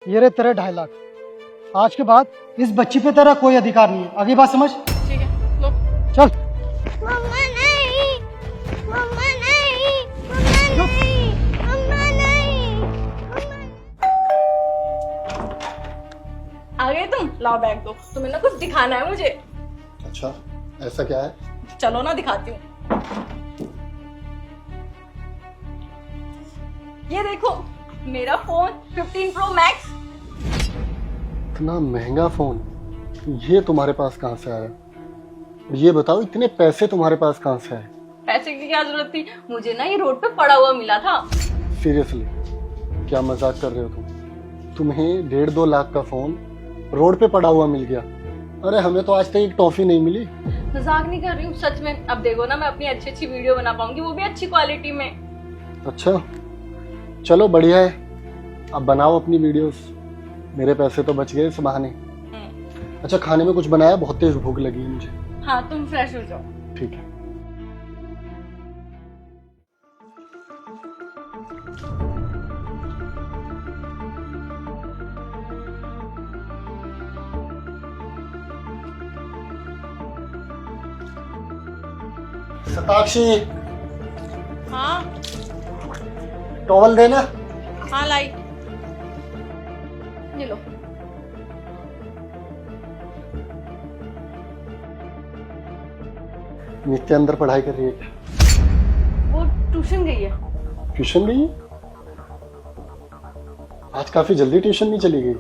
ये रहे तेरे 2.5 लाख। आज के बाद इस बच्ची पे तेरा कोई अधिकार नहीं है। आगे बात समझ? ठीक है, लो। चल। मम्मा नहीं, मम्मा नहीं, मम्मा नहीं, मम्मा नहीं, मम्मा। आ गए तुम? लाओ बैग दो, तुम्हें ना कुछ दिखाना है मुझे। अच्छा, ऐसा क्या है? चलो ना दिखाती हूँ। ये देखो मेरा फोन 15 प्रो मैक्स। इतना महंगा फोन ये तुम्हारे पास कहाँ से आया? ये बताओ, इतने पैसे तुम्हारे पास कहाँ से आए? पैसे की क्या जरूरत थी, मुझे ना ये रोड पे पड़ा हुआ मिला था। सीरियसली, क्या मजाक कर रहे हो तुम? तुम्हें 1.5-2 लाख का फोन रोड पे पड़ा हुआ मिल गया? अरे हमें तो आज तक एक टॉफी नहीं मिली। मजाक नहीं कर रही हूँ, सच में। अब देखो ना, मैं अपनी अच्छी अच्छी वीडियो बना पाऊंगी, वो भी अच्छी क्वालिटी में। अच्छा, चलो बढ़िया है, अब बनाओ अपनी वीडियोस। मेरे पैसे तो बच गए इस बहाने। अच्छा, खाने में कुछ बनाया? बहुत तेज भूख लगी है मुझे। हाँ, तुम फ्रेश हो जाओ। ठीक है। सताक्षी, हाँ टॉवल देना। हाँ, लाई। ये लो। नित्य अंदर पढ़ाई कर रही है क्या? वो ट्यूशन गई है। ट्यूशन गई? आज काफी जल्दी ट्यूशन नहीं चली गई?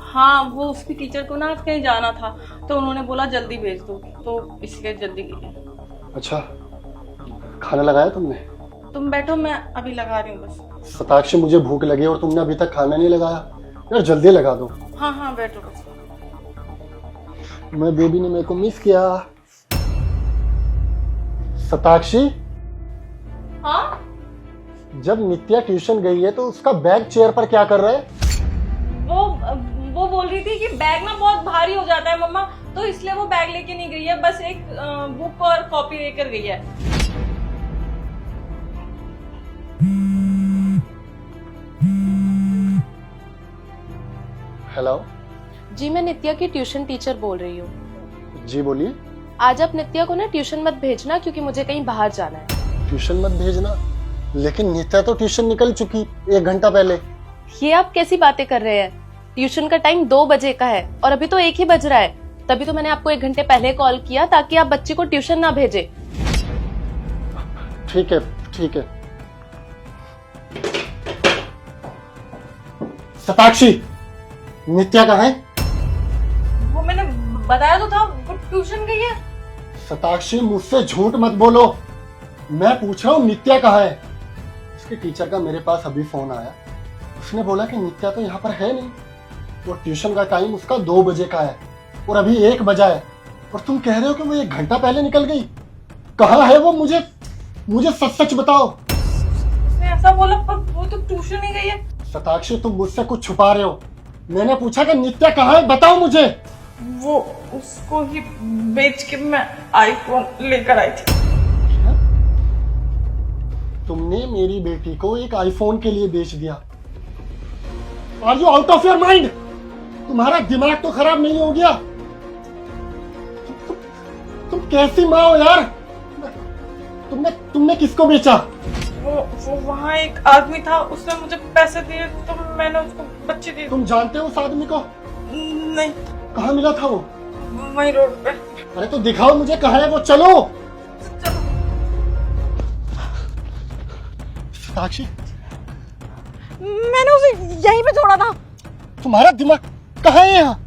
हाँ, वो उसकी टीचर को ना आज कहीं जाना था, तो उन्होंने बोला जल्दी भेज दो, तो इसलिए जल्दी गई है। अच्छा, खाना लगाया तुमने? तुम बैठो, मैं अभी लगा रही हूँ बस। सताक्षी, मुझे भूख लगी और तुमने अभी तक खाना नहीं लगाया। यार जल्दी लगा दो। हाँ हाँ, बैठो बस। मैं बेबी ने मेरे को मिस किया। सताक्षी, हाँ, जब नित्या ट्यूशन गई है तो उसका बैग चेयर पर क्या कर रहा है? वो बोल रही थी कि बैग ना बहुत भारी हो जाता है मम्मा, तो इसलिए वो बैग लेके नहीं गई है, बस एक बुक और कॉपी लेकर गई है। हेलो जी, मैं नित्या की ट्यूशन टीचर बोल रही हूँ। जी, बोलिए। आज आप नित्या को ना ट्यूशन मत भेजना, क्योंकि मुझे कहीं बाहर जाना है। ट्यूशन मत भेजना? लेकिन नित्या तो ट्यूशन निकल चुकी 1 घंटा पहले। ये आप कैसी बातें कर रहे हैं? ट्यूशन का टाइम 2 बजे का है और अभी तो 1 ही बज रहा है। तभी तो मैंने आपको 1 घंटे पहले कॉल किया, ताकि आप बच्ची को ट्यूशन ना भेजे। ठीक है, ठीक है। सताक्षी, नित्या कहाँ है? वो मैंने बताया तो था, वो ट्यूशन गई है। सताक्षी, मुझसे झूठ मत बोलो। मैं पूछ रहा हूँ नित्या कहाँ है? उसके टीचर का मेरे पास अभी फोन आया, उसने बोला कि नित्या तो यहाँ पर है नहीं। वो ट्यूशन का टाइम उसका 2 बजे का है और अभी 1 बजा है, और तुम कह रहे हो कि वो 1 घंटा पहले निकल गई। कहाँ है वो? मुझे सच सच बताओ। उसने ऐसा बोला, पर वो तो ट्यूशन ही गई है। सताक्षी, तुम मुझसे कुछ छुपा रहे हो। मैंने पूछा कि नित्या कहाँ है, बताओ मुझे। वो उसको ही बेच के मैं आईफोन लेकर आई थी। तुमने मेरी बेटी को एक आईफोन के लिए बेच दिया? Are you out of your mind? तुम्हारा दिमाग तो खराब नहीं हो गया? तुम कैसी माँ हो यार? तुमने किसको बेचा? वो वहाँ एक आदमी था, उसने मुझे पैसे दिए, तो मैंने उसको बच्ची दी। तुम जानते हो उस आदमी को? नहीं। कहाँ मिला था वो? वहीं रोड पे। अरे तो दिखाओ मुझे, कहाँ है वो? चलो। साक्षी, मैंने उसे यहीं पे छोड़ा था। तुम्हारा दिमाग कहाँ है यहाँ?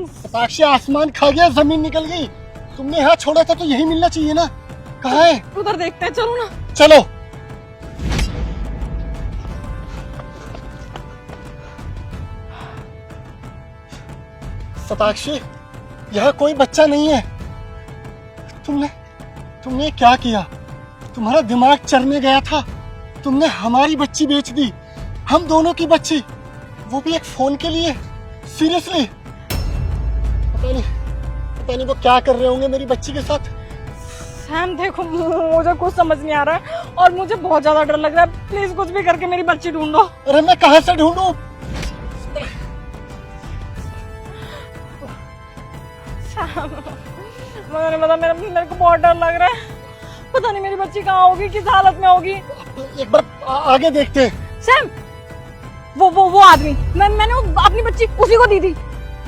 साक्षी, आसमान खा गया, जमीन निकल गई। तुमने यहाँ छोड़ा था तो यही मिलना चाहिए ना। कहाँ है? उधर देखते हैं, चलो ना। चलो। सताक्षी, यहाँ कोई बच्चा नहीं है। तुमने क्या किया? तुम्हारा दिमाग चरने गया था। तुमने हमारी बच्ची बेच दी, हम दोनों की बच्ची, वो भी एक फोन के लिए। सीरियसली? पता नहीं वो क्या कर रहे होंगे मेरी बच्ची के साथ। सैम, देखो मुझे कुछ समझ नहीं आ रहा है और मुझे बहुत ज्यादा डर लग रहा है। प्लीज कुछ भी करके मेरी बच्ची ढूंढो। अरे मैं कहाँ से ढूंढूं? मुझे नहीं पता, मेरे को बहुत डर लग रहा है। पता नहीं मेरी बच्ची कहाँ होगी, किस हालत में होगी। एक बार आगे देखते हैं। सैम, वो आदमी, मैंने अपनी बच्ची उसी को दी थी।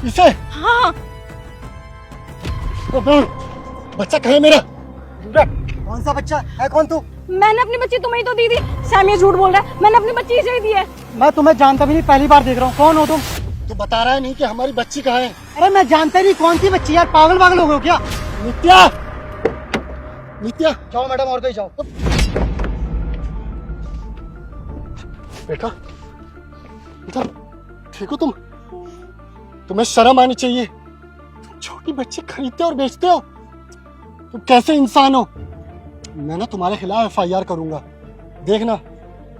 इसे? हाँ। बच्चा कहाँ है मेरा? कौन सा बच्चा है? कौन तू? मैंने अपनी बच्ची तुम्हें ही तो दी थी। सैम ये झूठ बोल रहा है, मैंने अपनी बच्ची इसे ही दी है। मैं तुम्हें जानता भी नहीं, पहली बार देख रहा हूँ। कौन हो तुम? तू बता रहा है नहीं कि हमारी बच्ची कहाँ है? अरे मैं जानता ही नहीं कौन सी बच्ची यार, पागल पागल हो गए हो क्या? नित्या, नित्या जाओ मैडम, और कहीं जाओ। बेटा, बेटा ठीक हो तुम? तुम्हें शर्म आनी चाहिए। तुम छोटी बच्ची खरीदते और बेचते हो, तुम कैसे इंसान हो? मैं ना तुम्हारे खिलाफ FIR करूंगा। देखना,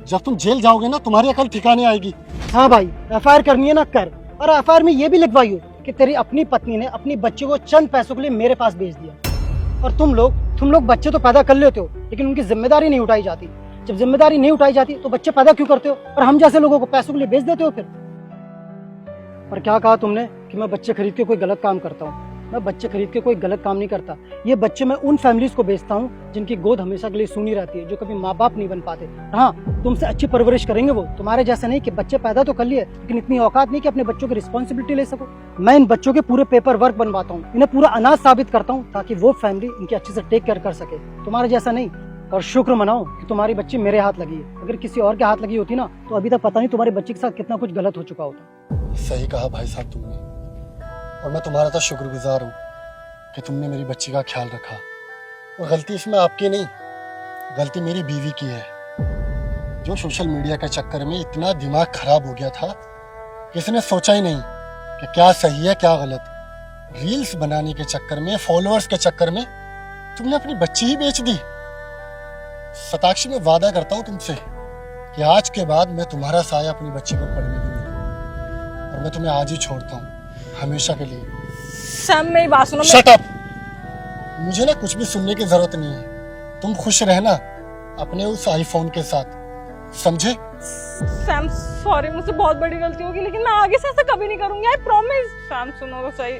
जब तुम जेल जाओगे ना तुम्हारी अकल ठिकाने आएगी। हाँ भाई, FIR करनी है ना कर, और FIR में ये भी लिखवाई हो कि तेरी अपनी पत्नी ने अपनी बच्चे को चंद पैसों के लिए मेरे पास भेज दिया। और तुम लोग बच्चे तो पैदा कर लेते हो, लेकिन उनकी जिम्मेदारी नहीं उठाई जाती। जब जिम्मेदारी नहीं उठाई जाती तो बच्चे पैदा क्यों करते हो, और हम जैसे लोगों को पैसों के लिए बेच देते हो फिर। और क्या कहा तुमने कि मैं बच्चे खरीद के कोई गलत काम करता हूँ? मैं बच्चे खरीद के कोई गलत काम नहीं करता। ये बच्चे मैं उन फैमिलीज को बेचता हूँ जिनकी गोद हमेशा के लिए सूनी रहती है, जो कभी माँ बाप नहीं बन पाते। हाँ, तुमसे अच्छी परवरिश करेंगे वो, तुम्हारे जैसे नहीं कि बच्चे पैदा तो कर लिए लेकिन इतनी औकात नहीं कि अपने बच्चों की रिस्पॉन्सिबिलिटी ले सको। मैं इन बच्चों के पूरे पेपर वर्क बनवाता हूँ, इन्हें पूरा अनाज साबित करता हूँ, ताकि वो फैमिली इनकी अच्छे से टेक केयर कर सके, तुम्हारे जैसा नहीं। और शुक्र मनाओ कि तुम्हारी बच्ची मेरे हाथ लगी है। अगर किसी और के हाथ लगी होती ना तो अभी तक पता नहीं तुम्हारी बच्ची के साथ कितना कुछ गलत हो चुका होता। सही कहा भाई साहब तुमने, और मैं तुम्हारा तो शुक्रगुजार हूँ कि तुमने मेरी बच्ची का ख्याल रखा। और गलती इसमें आपकी नहीं, गलती मेरी बीवी की है, जो सोशल मीडिया के चक्कर में इतना दिमाग खराब हो गया था कि इसने सोचा ही नहीं कि क्या सही है क्या गलत। रील्स बनाने के चक्कर में, फॉलोअर्स के चक्कर में तुमने अपनी बच्ची ही बेच दी। सताक्षी, मैं वादा करता हूँ तुमसे कि आज के बाद मैं तुम्हारा साया अपनी बच्ची पर पड़ने दूंगा, और मैं तुम्हें आज ही छोड़ता हूँ, हमेशा के लिए। सैम मेरी बात सुनो। Shut up! मुझे ना कुछ भी सुनने की जरूरत नहीं है। तुम खुश रहना अपने उस आईफोन के साथ, समझे? सैम सॉरी, मुझसे बहुत बड़ी गलती होगी, लेकिन मैं आगे से ऐसा कभी नहीं करूंगी। I promise. सैम सुनो तो सही।